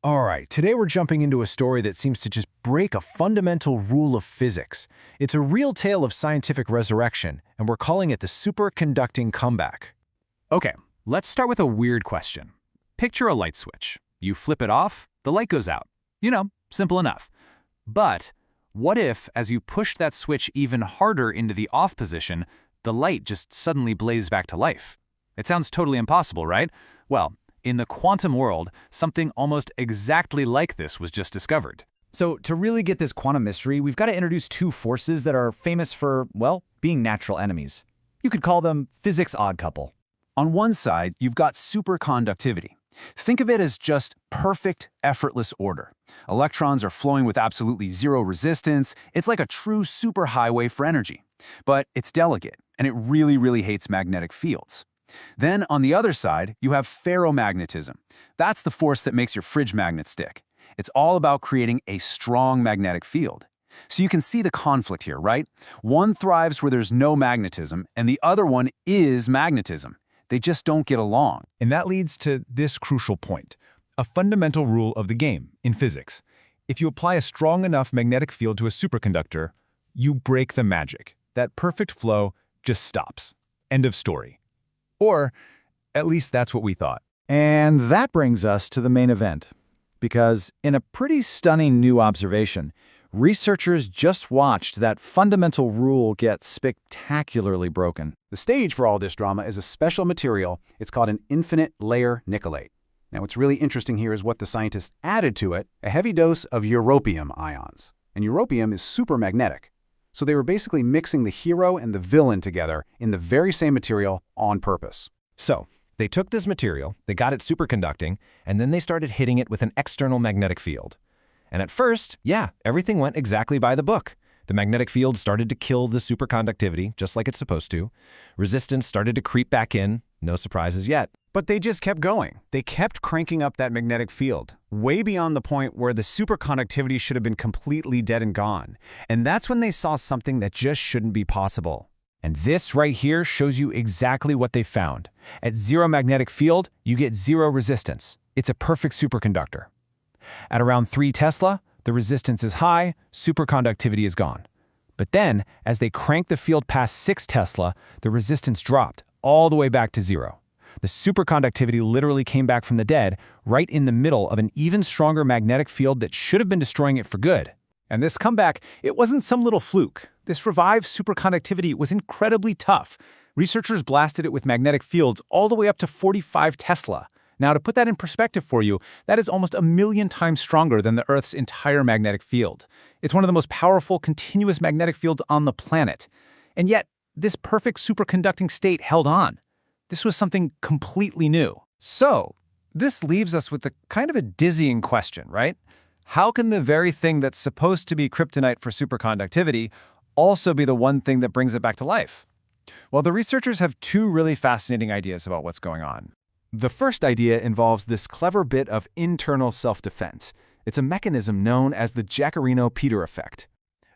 All right, today we're jumping into a story that seems to just break a fundamental rule of physics. It's a real tale of scientific resurrection, and we're calling it the Superconducting Comeback. Okay, let's start with a weird question. Picture a light switch. You flip it off, the light goes out. You know, simple enough. But what if, as you pushed that switch even harder into the off position, the light just suddenly blazed back to life? It sounds totally impossible, right? Well, in the quantum world, something almost exactly like this was just discovered. So to really get this quantum mystery, we've got to introduce two forces that are famous for, well, being natural enemies. You could call them physics odd couple. On one side, you've got superconductivity. Think of it as just perfect, effortless order. Electrons are flowing with absolutely zero resistance. It's like a true superhighway for energy. But it's delicate, and it really hates magnetic fields. Then, on the other side, you have ferromagnetism. That's the force that makes your fridge magnet stick. It's all about creating a strong magnetic field. So you can see the conflict here, right? One thrives where there's no magnetism, and the other one is magnetism. They just don't get along. And that leads to this crucial point, a fundamental rule of the game in physics. If you apply a strong enough magnetic field to a superconductor, you break the magic. That perfect flow just stops. End of story. Or, at least that's what we thought. And that brings us to the main event. Because in a pretty stunning new observation, researchers just watched that fundamental rule get spectacularly broken. The stage for all this drama is a special material. It's called an infinite layer nickelate. Now, what's really interesting here is what the scientists added to it, a heavy dose of europium ions. And europium is super magnetic. So they were basically mixing the hero and the villain together in the very same material on purpose. So, they took this material, they got it superconducting, and then they started hitting it with an external magnetic field. And at first, yeah, everything went exactly by the book. The magnetic field started to kill the superconductivity, just like it's supposed to. Resistance started to creep back in, no surprises yet. But they just kept going. They kept cranking up that magnetic field, way beyond the point where the superconductivity should have been completely dead and gone. And that's when they saw something that just shouldn't be possible. And this right here shows you exactly what they found. At zero magnetic field, you get zero resistance. It's a perfect superconductor. At around 3 Tesla, the resistance is high, superconductivity is gone. But then, as they cranked the field past 6 Tesla, the resistance dropped all the way back to zero. The superconductivity literally came back from the dead, right in the middle of an even stronger magnetic field that should have been destroying it for good. And this comeback, it wasn't some little fluke. This revived superconductivity was incredibly tough. Researchers blasted it with magnetic fields all the way up to 45 Tesla. Now, to put that in perspective for you, that is almost 1,000,000 times stronger than the Earth's entire magnetic field. It's one of the most powerful continuous magnetic fields on the planet. And yet, this perfect superconducting state held on. This was something completely new. So, this leaves us with a kind of a dizzying question, right? How can the very thing that's supposed to be kryptonite for superconductivity also be the one thing that brings it back to life? Well, the researchers have two really fascinating ideas about what's going on. The first idea involves this clever bit of internal self-defense. It's a mechanism known as the Jaccarino-Peter effect.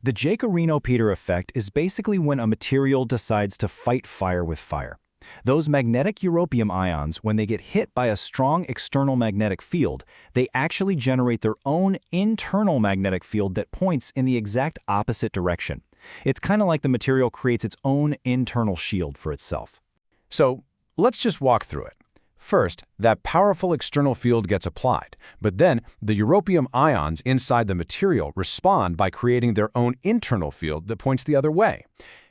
The Jaccarino-Peter effect is basically when a material decides to fight fire with fire. Those magnetic europium ions, when they get hit by a strong external magnetic field, they actually generate their own internal magnetic field that points in the exact opposite direction. It's kind of like the material creates its own internal shield for itself. So, let's just walk through it. First, that powerful external field gets applied, but then the europium ions inside the material respond by creating their own internal field that points the other way.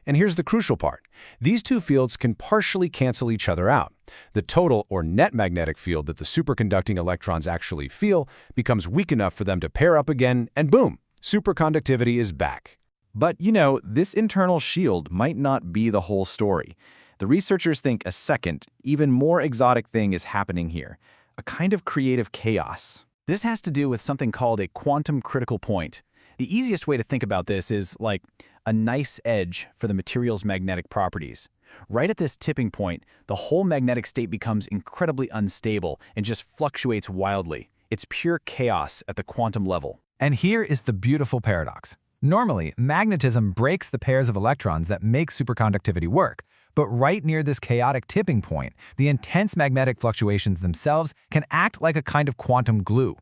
And here's the crucial part. These two fields can partially cancel each other out. The total or net magnetic field that the superconducting electrons actually feel becomes weak enough for them to pair up again, and boom, superconductivity is back. But, you know, this internal shield might not be the whole story. The researchers think a second, even more exotic thing is happening here, a kind of creative chaos. This has to do with something called a quantum critical point. The easiest way to think about this is like a nice edge for the material's magnetic properties. Right at this tipping point, the whole magnetic state becomes incredibly unstable and just fluctuates wildly. It's pure chaos at the quantum level. And here is the beautiful paradox. Normally, magnetism breaks the pairs of electrons that make superconductivity work. But right near this chaotic tipping point, the intense magnetic fluctuations themselves can act like a kind of quantum glue.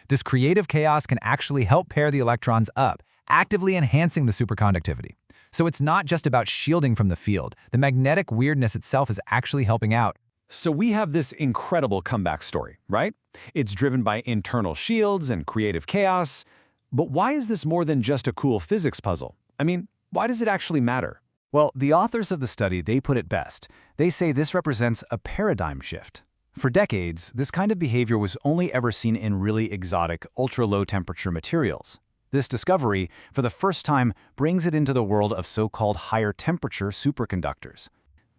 This creative chaos can actually help pair the electrons up, actively enhancing the superconductivity. So it's not just about shielding from the field. The magnetic weirdness itself is actually helping out. So we have this incredible comeback story, right? It's driven by internal shields and creative chaos. But why is this more than just a cool physics puzzle? I mean, why does it actually matter? Well, the authors of the study, they put it best. They say this represents a paradigm shift. For decades, this kind of behavior was only ever seen in really exotic, ultra-low temperature materials. This discovery, for the first time, brings it into the world of so-called higher temperature superconductors.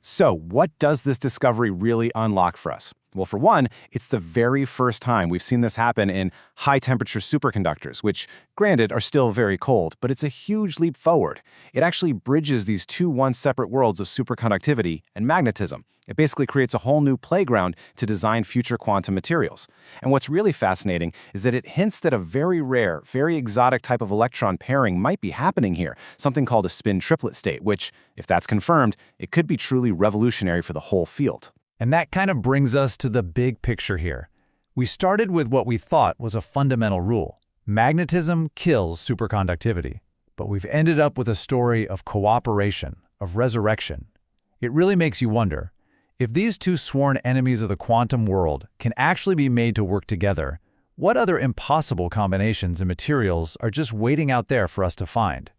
So, what does this discovery really unlock for us? Well, for one, it's the very first time we've seen this happen in high-temperature superconductors, which, granted, are still very cold, but it's a huge leap forward. It actually bridges these two once-separate worlds of superconductivity and magnetism. It basically creates a whole new playground to design future quantum materials. And what's really fascinating is that it hints that a very rare, very exotic type of electron pairing might be happening here, something called a spin triplet state, which, if that's confirmed, it could be truly revolutionary for the whole field. And that kind of brings us to the big picture here. We started with what we thought was a fundamental rule. Magnetism kills superconductivity. But we've ended up with a story of cooperation, of resurrection. It really makes you wonder, if these two sworn enemies of the quantum world can actually be made to work together, what other impossible combinations and materials are just waiting out there for us to find?